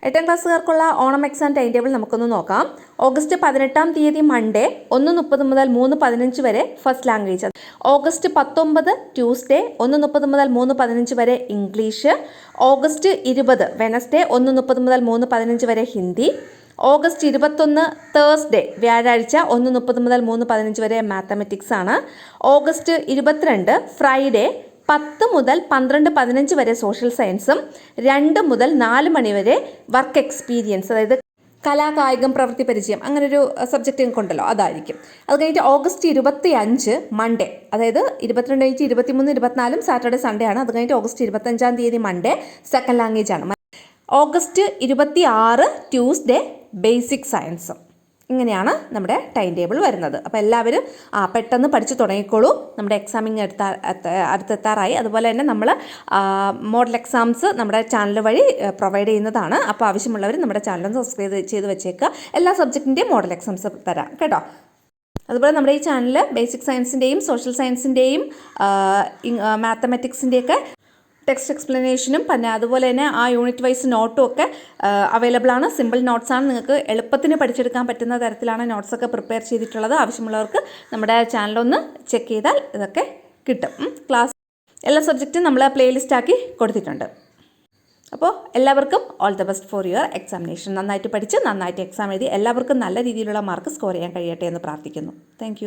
8ാം ക്ലാസ്സുകാർക്കുള്ള Onam exam time table നമുക്കൊന്ന് നോക്കാം. August 18-ാം തീയതി മൺഡേ 1:30 മുതൽ 3:15 വരെ ഫസ്റ്റ് ലാംഗ്വേജ്. ഓഗസ്റ്റ് 19 ട്യൂസ്ഡേ 1:30 മുതൽ 3:15 വരെ ഇംഗ്ലീഷ്. ഓഗസ്റ്റ് 20 വെനസ്ഡേ 1:30 മുതൽ 3:15 വരെ ഹിന്ദി. ഓഗസ്റ്റ് 21 തേഴ്സ്ഡേ വ്യാഴാഴ്ച 1:30 മുതൽ 3:15 വരെ മാത്തമാറ്റിക്സ് ആണ്. ഓഗസ്റ്റ് 22 ഫ്രൈഡേ 10 മുതൽ 12:15 വരെ സോഷ്യൽ സയൻസും 2 മുതൽ 4 മണി വരെ വർക്ക് എക്സ്പീരിയൻസ്, അതായത് കലാകായികം പ്രവൃത്തി പരിചയം അങ്ങനൊരു സബ്ജക്റ്റ് ഉണ്ടല്ലോ അതായിരിക്കും. അത് കഴിഞ്ഞിട്ട് ഓഗസ്റ്റ് 25 മൺഡേ, അതായത് 22, 23, 24 സാറ്റർഡേ സൺഡേ ആണ്. അത് കഴിഞ്ഞിട്ട് ഓഗസ്റ്റ് 25-ാം തീയതി മൺഡേ സെക്കൻഡ് ലാംഗ്വേജ് ആണ്. ഓഗസ്റ്റ് 26 ട്യൂസ്ഡേ ബേസിക് സയൻസും. ഇങ്ങനെയാണ് നമ്മുടെ ടൈം ടേബിൾ വരുന്നത്. അപ്പോൾ എല്ലാവരും പെട്ടെന്ന് പഠിച്ചു തുടങ്ങിക്കോളൂ. നമ്മുടെ എക്സാമിങ് അടുത്തെത്താറായി. അതുപോലെ തന്നെ നമ്മൾ മോഡൽ എക്സാംസ് നമ്മുടെ ചാനൽ വഴി പ്രൊവൈഡ് ചെയ്യുന്നതാണ്. അപ്പോൾ ആവശ്യമുള്ളവർ നമ്മുടെ ചാനൽ സബ്സ്ക്രൈബ് ചെയ്ത് വെച്ചേക്കുക. എല്ലാ സബ്ജക്റ്റിൻ്റെയും മോഡൽ എക്സാംസ് തരാം കേട്ടോ. അതുപോലെ നമ്മുടെ ഈ ചാനൽ ബേസിക് സയൻസിൻ്റെയും സോഷ്യൽ സയൻസിൻ്റെയും മാത്തമാറ്റിക്സിൻ്റെയൊക്കെ ടെക്സ്റ്റ് എക്സ്പ്ലനേഷനും പിന്നെ അതുപോലെ തന്നെ ആ യൂണിറ്റ് വൈസ് നോട്ടും ഒക്കെ അവൈലബിൾ ആണ്. സിമ്പിൾ നോട്ട്സാണ്. നിങ്ങൾക്ക് എളുപ്പത്തിന് പഠിച്ചെടുക്കാൻ പറ്റുന്ന തരത്തിലാണ് നോട്ട്സൊക്കെ പ്രിപ്പയർ ചെയ്തിട്ടുള്ളത്. ആവശ്യമുള്ളവർക്ക് നമ്മുടെ ചാനലൊന്ന് ചെക്ക് ചെയ്താൽ ഇതൊക്കെ കിട്ടും. ക്ലാസ് എല്ലാ സബ്ജക്റ്റും നമ്മൾ പ്ലേലിസ്റ്റാക്കി കൊടുത്തിട്ടുണ്ട്. അപ്പോൾ എല്ലാവർക്കും all the best for your examination. നന്നായിട്ട് പഠിച്ച് നന്നായിട്ട് എക്സാം എഴുതി എല്ലാവർക്കും നല്ല രീതിയിലുള്ള മാർക്ക് സ്കോർ ചെയ്യാൻ കഴിയട്ടെ എന്ന് പ്രാർത്ഥിക്കുന്നു. താങ്ക്